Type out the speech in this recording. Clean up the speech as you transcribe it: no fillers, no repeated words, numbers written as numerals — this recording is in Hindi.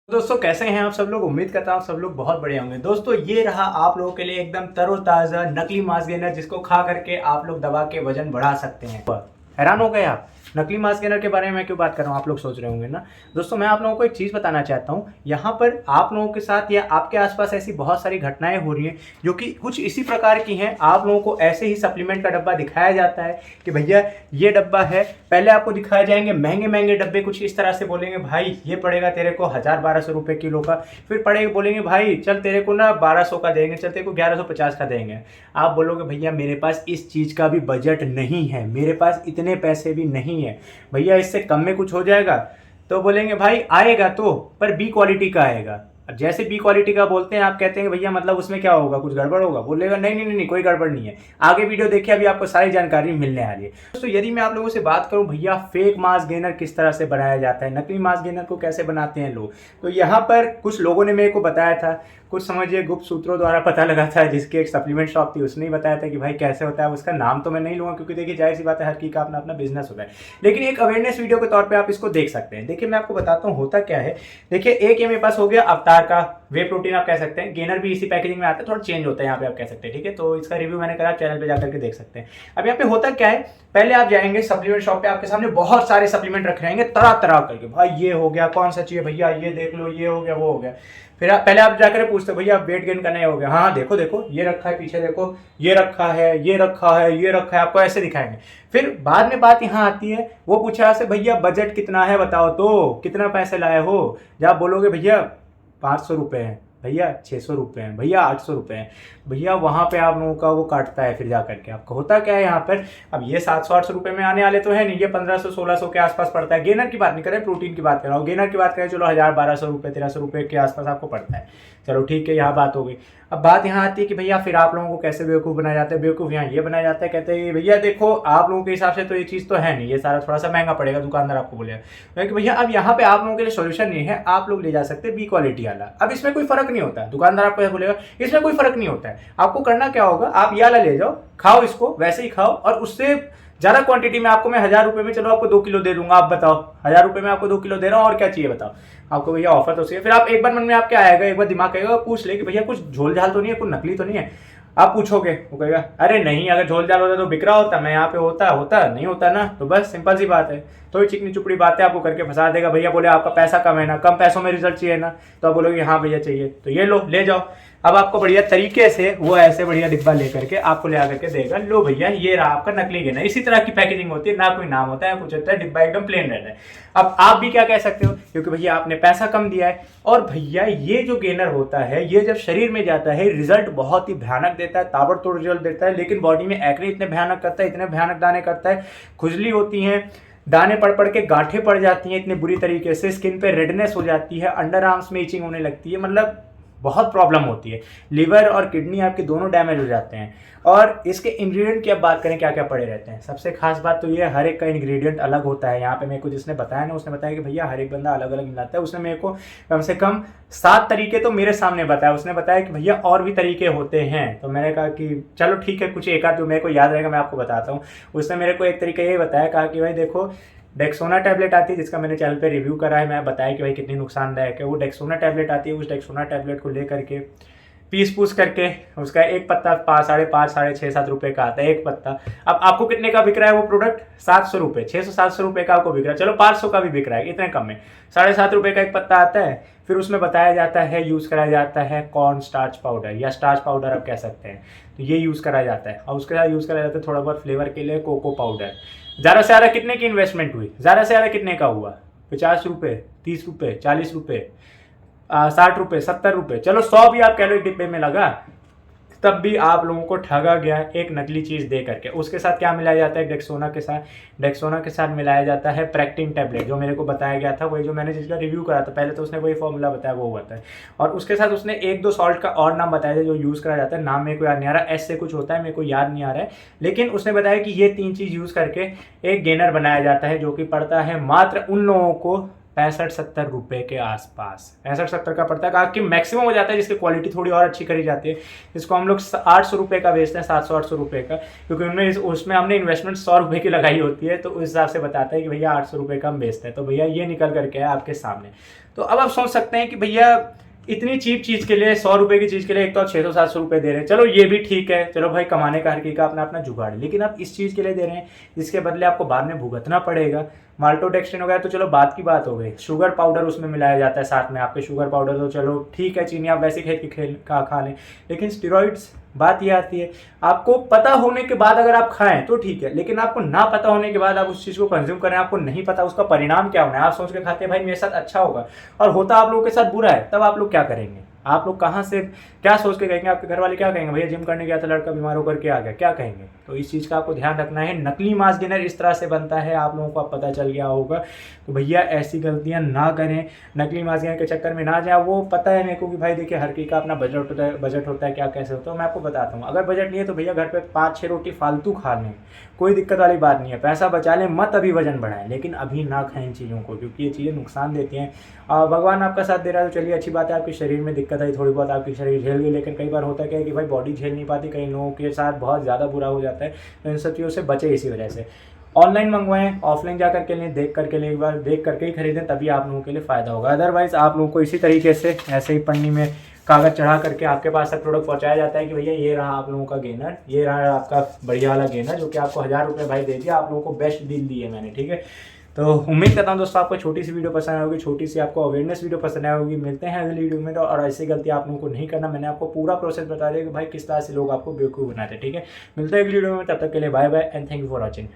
दोस्तों कैसे हैं आप सब लोग। उम्मीद करता हूँ सब लोग बहुत बढ़िया होंगे। दोस्तों ये रहा आप लोगों के लिए एकदम तरोताज़ा नकली मांस गेनर, जिसको खा करके आप लोग दबा के वजन बढ़ा सकते हैं। हैरान हो गए आप, नकली मांस गेनर के बारे में मैं क्यों बात कर रहा हूँ, आप लोग सोच रहे होंगे ना। दोस्तों मैं आप लोगों को एक चीज़ बताना चाहता हूँ। यहाँ पर आप लोगों के साथ या आपके आसपास ऐसी बहुत सारी घटनाएं हो रही हैं जो कि कुछ इसी प्रकार की हैं। आप लोगों को ऐसे ही सप्लीमेंट का डब्बा दिखाया जाता है कि भैया ये डब्बा है। पहले आपको दिखाए जाएंगे महंगे महंगे डब्बे, कुछ इस तरह से बोलेंगे भाई ये पड़ेगा तेरे को 1000-1200 रुपये किलो का। फिर पड़ेगा बोलेंगे भाई चल तेरे को ना 1200 का देंगे, चल तेरे को 1150 का देंगे। आप बोलोगे भैया मेरे पास इस चीज़ का भी बजट नहीं है, मेरे पास इतने पैसे भी नहीं है, भैया इससे कम में कुछ हो जाएगा। तो बोलेंगे भाई आएगा तो, पर बी क्वालिटी का आएगा। अब जैसे बी क्वालिटी का बोलते हैं आप कहते हैं भैया मतलब उसमें क्या होगा, कुछ गड़बड़ होगा। बोलेगा नहीं नहीं नहीं कोई गड़बड़ नहीं है, आगे वीडियो देखिए अभी आपको सारी जानकारी मिलने वाली है। दोस्तों यदि मैं आप लोगों से बात करूं भैया फेक मास गेनर किस तरह से बनाया जाता है, नकली मास गेनर को कैसे बनाते हैं लोग, तो यहाँ पर कुछ लोगों ने मेरे को बताया था, कुछ समझिए गुप्त सूत्रों द्वारा पता लगा था, जिसकी एक सप्लीमेंट शॉप थी उसने ही बताया था कि भाई कैसे होता है। उसका नाम तो मैं नहीं लूँगा क्योंकि देखिए जाहिर सी बात है हर की का अपना अपना बिजनेस होता है, लेकिन एक अवेयरनेस वीडियो के तौर पे आप इसको देख सकते हैं। देखिए मैं आपको बताता हूँ होता क्या है। देखिए एक ये मेरे पास हो गया अवतार का वे प्रोटीन आप कह सकते हैं, गेनर भी इसी पैकेजिंग में आता है, थोड़ा चेंज होता है यहाँ पे आप कह सकते हैं, ठीक है। तो इसका रिव्यू मैंने करा, चैनल पे जाकर के देख सकते हैं। अब यहाँ पे होता क्या है, पहले आप जाएंगे सप्लीमेंट शॉप पे, आपके सामने बहुत सारे सप्लीमेंट रखे रहेंगे तरह तरह करके, भाई ये हो गया कौन सा चाहिए भैया, ये देख लो ये हो गया वो हो गया। फिर पहले आप जाकर पूछते हो भैया वेट गेन करना हो गया, हाँ देखो देखो ये रखा है, पीछे देखो ये रखा है, ये रखा है, ये रखा है, आपको ऐसे दिखाएंगे। फिर बाद में बात यहाँ आती है, वो पूछा से भैया बजट कितना है बताओ, तो कितना पैसे लाए हो। जब आप बोलोगे भैया 500 रुपये हैं, भैया 600 रुपये हैं, भैया 800 रुपये हैं, भैया वहाँ पे आप लोगों का वो काटता है। फिर जा करके आपको होता क्या है यहाँ पर, अब ये 700-800 रुपये में आने वाले तो है नहीं, ये 1500-1600 के आसपास पड़ता है। गेनर की बात नहीं करें, प्रोटीन की बात कर रहा हूँ। गेनर की बात करें चलो 1000-1200 रुपये 1300 रुपये के आसपास आपको पड़ता है, चलो ठीक है यहाँ बात हो गई। अब बात यहाँ आती है कि भैया फिर आप लोगों को कैसे बेवकूफ़ बनाया जाता है। बेवकूफ़ यहाँ ये बनाया जाता है, कहते हैं भैया देखो आप लोगों के हिसाब से तो ये चीज़ तो है नहीं, ये सारा थोड़ा सा महंगा पड़ेगा, दुकानदार आपको बोलेगा कि भैया अब यहाँ पे आप लोगों के लिए सोल्यूशन नहीं है, आप लोग ले जा सकते हैं बी क्वालिटी वाला। अब इसमें कोई फर्क नहीं होता है, दुकानदार आपको बोलेगा इसमें कोई फर्क नहीं होता है। आपको करना क्या होगा, आप ये वाला ले जाओ, खाओ इसको वैसे ही खाओ, और उससे ज़्यादा क्वांटिटी में आपको मैं 1000 रुपये में चलो आपको 2 किलो दे दूंगा। आप बताओ 1000 रुपये में आपको 2 किलो दे रहा हूँ और क्या चाहिए बताओ आपको, भैया ऑफर तो चाहिए। फिर आप एक बार मन में आप क्या आएगा, एक बार दिमाग आएगा, पूछ ले कि भैया कुछ झोल झाल तो नहीं है, कुछ नकली तो नहीं है। आप पूछोगे वो कहेगा अरे नहीं, अगर झोल झाल होता तो बिक रहा होता, मैं यहाँ पे होता नहीं होता ना। तो बस सिंपल सी बात है, थोड़ी चिकनी चुपड़ी बातें आपको करके फंसा देगा। भैया बोले आपका पैसा कम है ना, कम पैसों में रिजल्ट चाहिए ना, तो आप बोलोगे हाँ भैया चाहिए, तो ये लो ले जाओ। अब आपको बढ़िया तरीके से वो ऐसे बढ़िया डिब्बा लेकर के आपको ले आकर के देगा, लो भैया ये रहा आपका नकली गेनर। इसी तरह की पैकेजिंग होती है, ना कोई नाम होता है कुछ होता है, डिब्बा एकदम प्लेन रहता है। अब आप भी क्या कह सकते हो, क्योंकि भैया आपने पैसा कम दिया है। और भैया ये जो गेनर होता है ये जब शरीर में जाता है रिजल्ट बहुत ही भयानक देता है, ताबड़तोड़ रिजल्ट देता है, लेकिन बॉडी में एक्ने इतने भयानक करता है, इतने भयानक दाने करता है, खुजली होती है, दाने पड़ के गांठें पड़ जाती हैं इतने बुरी तरीके से, स्किन पे रेडनेस हो जाती है, अंडर आर्म्स में इचिंग होने लगती है, मतलब बहुत प्रॉब्लम होती है। लिवर और किडनी आपके दोनों डैमेज हो जाते हैं। और इसके इंग्रेडिएंट की अब बात करें क्या क्या पड़े रहते हैं, सबसे खास बात तो ये हर एक का इंग्रेडिएंट अलग होता है। यहाँ पे मेरे को जिसने बताया ना, उसने बताया कि भैया हर एक बंदा अलग अलग मिलाता है। उसने मेरे को कम से कम 7 तरीके तो मेरे सामने बताया। उसने बताया कि भैया और भी तरीके होते हैं, तो मैंने कहा कि चलो ठीक है, कुछ एक आध जो मेरे को याद रहेगा मैं आपको बताता हूँ। उसने मेरे को एक तरीका ये बताया, कहा कि भाई देखो डेक्सोना टैबलेट आती है, जिसका मैंने चैनल पे रिव्यू करा है, मैं बताया कि भाई कितनी नुकसानदायक है। वो डेक्सोना टैबलेट आती है, उस डेक्सोना टैबलेट को ले करके पीस पूस करके उसका एक पत्ता 5.5 साढ़े 6-7 रुपये का आता है एक पत्ता। अब आपको कितने का बिक रहा है वो प्रोडक्ट, 700 रुपये, 600-700 रुपये का आपको बिक रहा है, चलो 500 का भी बिक रहा है, इतने कम में 7.5 रुपये का एक पत्ता आता है। फिर उसमें बताया जाता है यूज़ कराया जाता है कॉर्न स्टार्च पाउडर या स्टार्च पाउडर आप कह सकते हैं, तो ये यूज़ करा जाता है। और उसके साथ यूज़ करा जाता है थोड़ा बहुत फ्लेवर के लिए कोको पाउडर। ज़्यादा से ज़्यादा कितने की इन्वेस्टमेंट हुई, ज़्यादा से ज़्यादा कितने का हुआ, 50 रुपये, 30 रुपये, 40 रुपये, 60 रुपये, 70 रुपये, चलो 100 भी आप कह लो एक डिब्बे में लगा, तब भी आप लोगों को ठगा गया एक नकली चीज़ दे करके। उसके साथ क्या मिलाया जाता है, डेक्सोना के साथ, डेक्सोना के साथ मिलाया जाता है प्रेक्टिन टैबलेट, जो मेरे को बताया गया था, वही जो मैंने जिसका रिव्यू करा था पहले, तो उसने वही फॉर्मूला बताया वो हुआ था। और उसके साथ उसने 1-2 सॉल्ट का और नाम बताया था जो यूज़ करा जाता है, नाम मेरे को याद नहीं आ रहा, एस से कुछ होता है, मेरे को याद नहीं आ रहा है, लेकिन उसने बताया कि ये 3 चीज़ यूज़ करके एक गेनर बनाया जाता है, जो कि पड़ता है मात्र उन लोगों को 65-70 रुपये के आसपास, 65-70 का पड़ता है। कहा कि मैक्सिमम हो जाता है जिसकी क्वालिटी थोड़ी और अच्छी करी जाती है, इसको हम लोग 800 रुपये का बेचते हैं, 700-800 रुपये का, क्योंकि उसमें हमने इन्वेस्टमेंट 100 रुपये की लगाई होती है, तो उस हिसाब से बताता है कि भैया 800 रुपये का हम बेचते हैं। तो भैया ये निकल करके है आपके सामने। तो अब आप सोच सकते हैं कि भैया इतनी चीप चीज़ के लिए, 100 रुपये की चीज़ के लिए एक तो 600-700 रुपये दे रहे हैं, चलो ये भी ठीक है, चलो भाई कमाने का हर किसी का अपना अपना जुगाड़ है, लेकिन आप इस चीज़ के लिए दे रहे हैं जिसके बदले आपको बाद में भुगतना पड़ेगा। माल्टोडेक्स्ट्रिन वगैरह तो चलो बात की बात हो गई, शुगर पाउडर उसमें मिलाया जाता है साथ में, आपके शुगर पाउडर तो चलो ठीक है, चीनी आप वैसे खेल के खा लें, लेकिन स्टेरॉइड्स, बात ये आती है आपको पता होने के बाद अगर आप खाएं तो ठीक है, लेकिन आपको ना पता होने के बाद आप उस चीज़ को कंज्यूम करें, आपको नहीं पता उसका परिणाम क्या होना है, आप सोच के खाते हैं भाई मेरे साथ अच्छा होगा और होता आप लोगों के साथ बुरा है, तब आप लोग क्या करेंगे? आप लोग कहाँ से क्या सोच के कहेंगे? आपके घर वाले क्या कहेंगे? भैया जिम करने गया था, लड़का बीमार होकर के आ गया, क्या कहेंगे? तो इस चीज़ का आपको ध्यान रखना है। नकली मास गेनर इस तरह से बनता है, आप लोगों को अब पता चल गया होगा, तो भैया ऐसी गलतियां ना करें, नकली मास गेनर के चक्कर में ना जाए। वो पता है मेरे को कि भाई देखिए हर किसी का अपना बजट होता है क्या कैसे होता है, मैं आपको बताता हूँ। अगर बजट नहीं है तो भैया घर पे 5-6 रोटी फालतू खा लें, कोई दिक्कत वाली बात नहीं है, पैसा बचा लें, मत अभी वजन बढ़ाएं, लेकिन अभी ना खाएं इन चीज़ों को, क्योंकि ये चीज़ें नुकसान देती हैं। भगवान आपका साथ दे रहा है तो चलिए अच्छी बात है, आपके शरीर में दिक्कत आई थोड़ी बहुत, आपकी शरीर झेल गई, लेकिन कई बार होता है क्या कि भाई बॉडी झेल नहीं पाती, कई लोगों के साथ बहुत ज़्यादा बुरा हो जाता है, तो इन सब चीज़ों से बचे इसी वजह से। ऑनलाइन मंगवाएं, ऑफलाइन जा करके लें, देख करके लें, एक बार देख करके ही खरीदें, तभी आप लोगों के लिए फ़ायदा होगा। अदरवाइज़ आप लोगों को इसी तरीके से ऐसे ही पन्नी में कागज़ चढ़ा करके आपके पास तक प्रोडक्ट पहुंचाया जाता है कि भैया ये रहा आप लोगों का गेनर, ये रहा आपका बढ़िया वाला गेनर, जो कि आपको 1000 रुपये भाई दे दिया, आप लोगों को बेस्ट डील दी है मैंने, ठीक है। तो उम्मीद करता हूँ दोस्तों आपको छोटी सी वीडियो पसंद आई होगी, छोटी सी आपको अवेयरनेस वीडियो पसंद आई होगी। मिलते हैं अगली वीडियो में, तो और ऐसी गलती आप लोगों को नहीं करना, मैंने आपको पूरा प्रोसेस बता दिया कि भाई किस तरह से लोग आपको बेवकूफ़ बनाते हैं, ठीक है। मिलते हैं अगली वीडियो में, तब तक के लिए bye bye and thank you for watching.